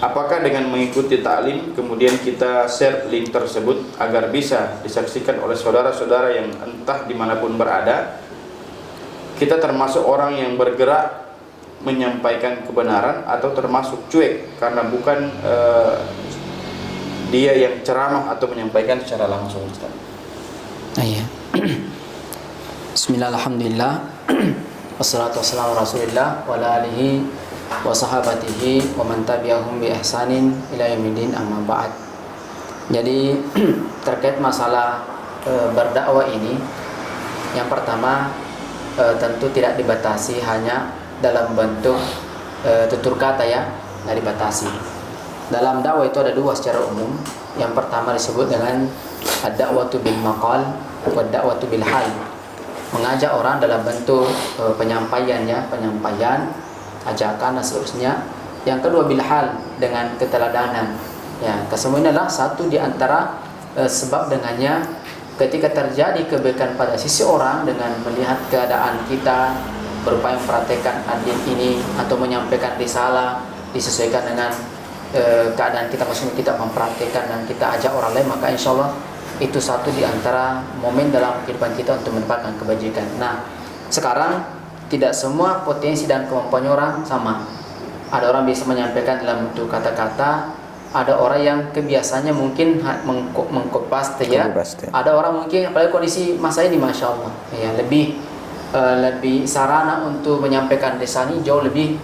Apakah dengan mengikuti taklim kemudian kita share link tersebut agar bisa disaksikan oleh saudara-saudara yang entah dimanapun berada, kita termasuk orang yang bergerak menyampaikan kebenaran atau termasuk cuek karena bukan dia yang ceramah atau menyampaikan secara langsung, Ustaz? Iya. Bismillah, alhamdulillah, wassalatu wassalamu rasulillah wa ala alihi wa sahabatihi wa man tabi'ahum bi ihsanin ila yaumil amma ba'd. Jadi terkait masalah berdakwah ini, yang pertama tentu tidak dibatasi hanya dalam bentuk tutur kata, ya, tidak dibatasi. Dalam dakwah itu ada dua secara umum. Yang pertama disebut dengan ad-da'watu bil maqal wa ad-da'watu bil hal. Mengajak orang dalam bentuk penyampaian, ajakan dan seterusnya. Yang kedua bil hal, dengan keteladanan. Ya, kesemuanya adalah satu di antara sebab dengannya ketika terjadi kebaikan pada sisi orang dengan melihat keadaan kita berupaya mempraktekkan adil ini atau menyampaikan risalah disesuaikan dengan keadaan kita, maksudnya kita mempraktekkan dan kita ajak orang lain, maka insya Allah itu satu di antara momen dalam kehidupan kita untuk mendapatkan kebajikan. Nah, sekarang tidak semua potensi dan kemampuan orang sama. Ada orang bisa menyampaikan dalam bentuk kata-kata, ada orang yang kebiasaannya mungkin mengkopaste, ya. Ada orang mungkin, apalagi kondisi masa ini, masya Allah, ya, lebih sarana untuk menyampaikan risalah ini jauh lebih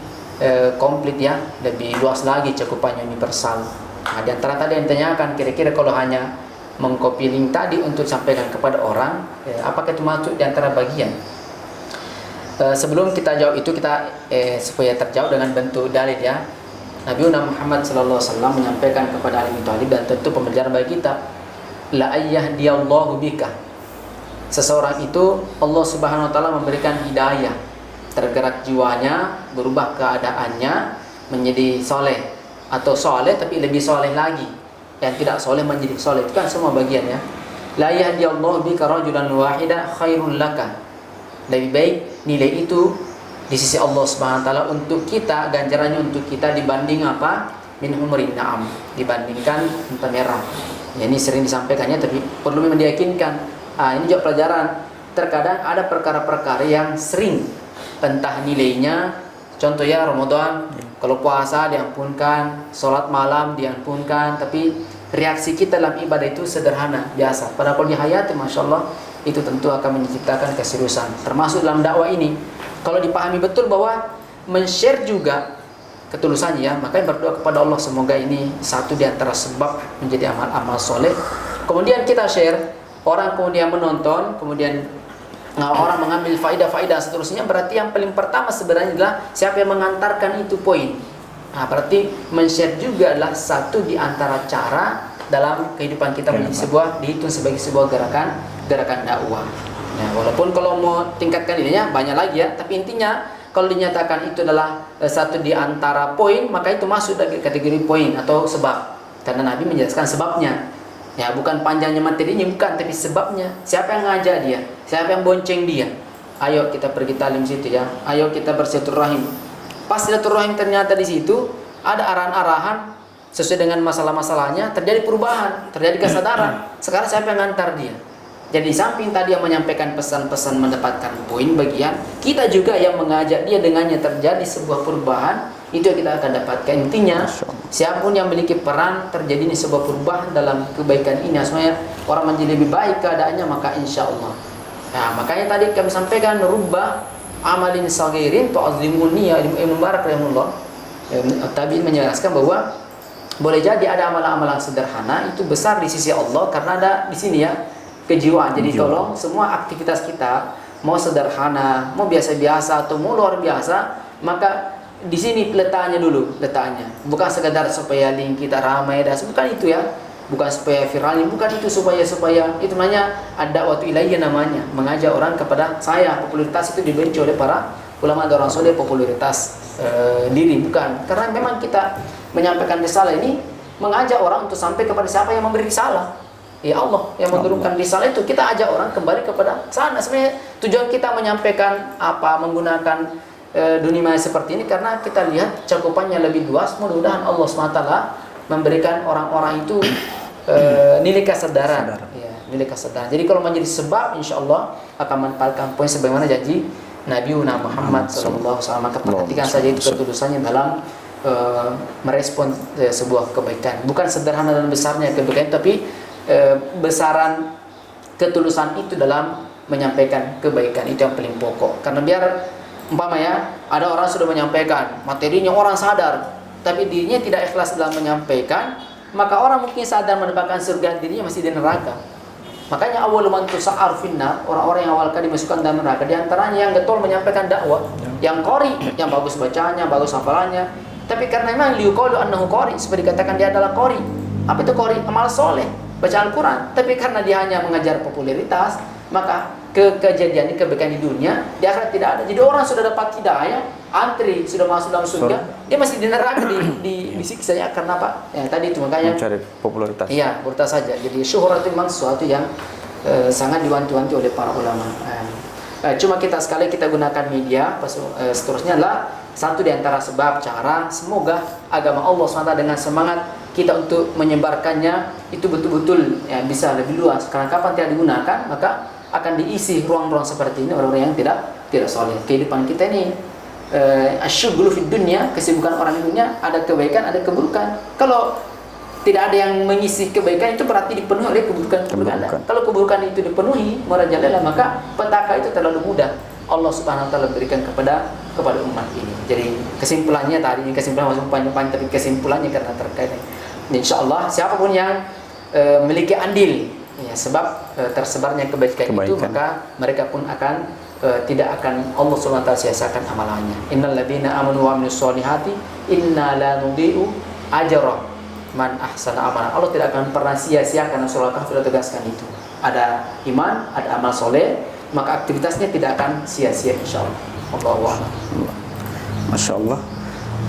komplit, ya, lebih luas lagi cakupannya, universal. Nah, di antara tadi yang ditanyakan, kira-kira kalau hanya mengcopy link tadi untuk sampaikan kepada orang, apakah itu masuk di antara bagian? Sebelum kita jawab itu, kita supaya terjawab dengan bentuk dalil, ya. Nabi Muhammad SAW menyampaikan kepada Ali bin Thalib, dan tentu pembelajaran bagi kita, la ayyahdiyallahu bika. Seseorang itu Allah Subhanahu wa taala memberikan hidayah, tergerak jiwanya, berubah keadaannya menjadi soleh, atau soleh tapi lebih soleh lagi, yang tidak soleh menjadi soleh. Itu kan semua bagian, ya. La yahdiyallahu bika rajulan wahida khairul laka. Lebih baik nilai itu di sisi Allah Subhanahu wa taala untuk kita, ganjarannya untuk kita dibanding apa? Min humrin na'am, dibandingkan unta merah. Ya, ini sering disampaikannya tapi perlu memang diyakinkan. Ini juga pelajaran. Terkadang ada perkara-perkara yang sering entah nilainya, contoh ya Ramadan, kalau puasa diampunkan, sholat malam diampunkan, tapi reaksi kita dalam ibadah itu sederhana, biasa. Padahal kalau dihayati, masya Allah, itu tentu akan menciptakan keseriusan. Termasuk dalam dakwah ini, kalau dipahami betul bahwa men-share juga ketulusannya, ya, makanya berdoa kepada Allah semoga ini satu di antara sebab menjadi amal-amal soleh. Kemudian kita share, orang kemudian menonton, kemudian orang mengambil faidah-faidah seterusnya, berarti yang paling pertama sebenarnya adalah siapa yang mengantarkan itu poin. Nah, berarti men-share juga adalah satu di antara cara dalam kehidupan kita menjadi dihitung sebagai sebuah gerakan dakwah. Ya, walaupun kalau mau tingkatkan ininya banyak lagi, ya, tapi intinya kalau dinyatakan itu adalah satu di antara poin, maka itu masuk dari kategori poin atau sebab. Karena Nabi menjelaskan sebabnya. Ya, bukan panjangnya materinya, bukan, tapi sebabnya. Siapa yang ngajak dia? Siapa yang bonceng dia? Ayo kita pergi talim situ, ya. Ayo kita bersilaturahim. Pas silaturahim ternyata di situ ada arahan-arahan sesuai dengan masalah-masalahnya, terjadi perubahan, terjadi kesadaran. Sekarang siapa yang ngantar dia? Jadi samping tadi yang menyampaikan pesan-pesan mendapatkan poin bagian, kita juga yang mengajak dia, dengannya terjadi sebuah perubahan, itu yang kita akan dapatkan. Intinya, siapapun yang memiliki peran terjadi ini sebuah perubahan dalam kebaikan ini, semuanya orang menjadi lebih baik keadaannya, maka insya Allah. Nah, makanya tadi kami sampaikan, rubah amalin sagirin tu'azzimun niyya. Ibnu Mubarak rahimahullah tadi menjelaskan bahwa boleh jadi ada amalan-amalan sederhana itu besar di sisi Allah karena ada di sini, ya, kejiwaan. Jadi tolong semua aktivitas kita, mau sederhana, mau biasa-biasa atau mau luar biasa, maka di sini letaknya dulu, bukan sekedar supaya link kita ramai dan bukan itu, ya, bukan supaya viral, bukan itu, supaya itu namanya ada waktu ilahiyah, namanya mengajak orang kepada saya. Popularitas itu dibenci oleh para ulama dan orang soleh, popularitas diri, bukan. Karena memang kita menyampaikan risalah ini mengajak orang untuk sampai kepada siapa yang memberi risalah. Ya Allah yang menurunkan risalah itu, kita ajak orang kembali kepada sana. Sebenarnya tujuan kita menyampaikan apa, menggunakan dunia maya seperti ini karena kita lihat cakupannya lebih luas. Mudah-mudahan Allah SWT memberikan orang-orang itu nilai kesadaran. Ya, nilai kesadaran. Jadi kalau menjadi sebab, insya Allah akan manfaatkan poin sebagaimana janji Nabi Muhammad SAW. Maka perhatikan saja itu ketulusannya dalam merespon sebuah kebaikan. Bukan sederhana dan besarnya kebaikan, tapi besaran ketulusan itu dalam menyampaikan kebaikan itu yang paling pokok. Karena biar umpamanya ada orang sudah menyampaikan materinya, orang sadar tapi dirinya tidak ikhlas dalam menyampaikan, maka orang mungkin sadar mendapatkan surga, dirinya masih di neraka. Makanya awal man tusa'ar finnar, orang-orang yang awal kali dimasukkan dalam neraka, di antaranya yang getol menyampaikan dakwah, yang qori, yang bagus bacanya, bagus hafalannya, tapi karena memang liuqalu annahu qori, seperti dikatakan dia adalah qori. Apa itu qori? Amal soleh, baca Al-Quran. Tapi karena dia hanya mengejar popularitas, maka kejadian kebaikan di dunia, di akhirat tidak ada. Jadi orang sudah dapat hidayah, antri sudah masuk dalam surga, dia masih di neraka, disiksa ya. Karena apa? Ya tadi itu makanya mencari popularitas. Iya, popularitas saja. Jadi syuhrat itu memang sesuatu yang sangat diwanti-wanti oleh para ulama. Cuma kita sekali kita gunakan media, seterusnya adalah satu di antara sebab cara semoga agama Allah SWT dengan semangat kita untuk menyebarkannya itu betul-betul ya, bisa lebih luas. Karena kapan tidak digunakan, maka akan diisi ruang-ruang seperti ini orang-orang yang tidak soleh. Kehidupan kita ini asyughulu fid dunya, kesibukan orang di dunia, ada kebaikan, ada keburukan. Kalau tidak ada yang mengisi kebaikan, itu berarti dipenuhi oleh keburukan. Kalau keburukan itu dipenuhi, merajalela, maka petaka itu terlalu mudah Allah Subhanahu wa taala berikan kepada umat ini. Jadi kesimpulannya tadi, kesimpulan masuk panjang-panjang, tapi kesimpulannya karena terkait. Insyaallah siapapun yang memiliki andil ya, sebab tersebarnya kebaikan itu, maka mereka pun akan tidak akan Allah SWT sia-siakan amalannya. Innal ladzina amanu wa amilus solihati inna la nudhi'u ajra man ahsana amalan. Allah tidak akan pernah sia-siakan. Surah Al-Kahf sudah tegaskan itu. Ada iman, ada amal soleh, maka aktivitasnya tidak akan sia-sia insyaallah. Allahu a'lam. Masya Allah.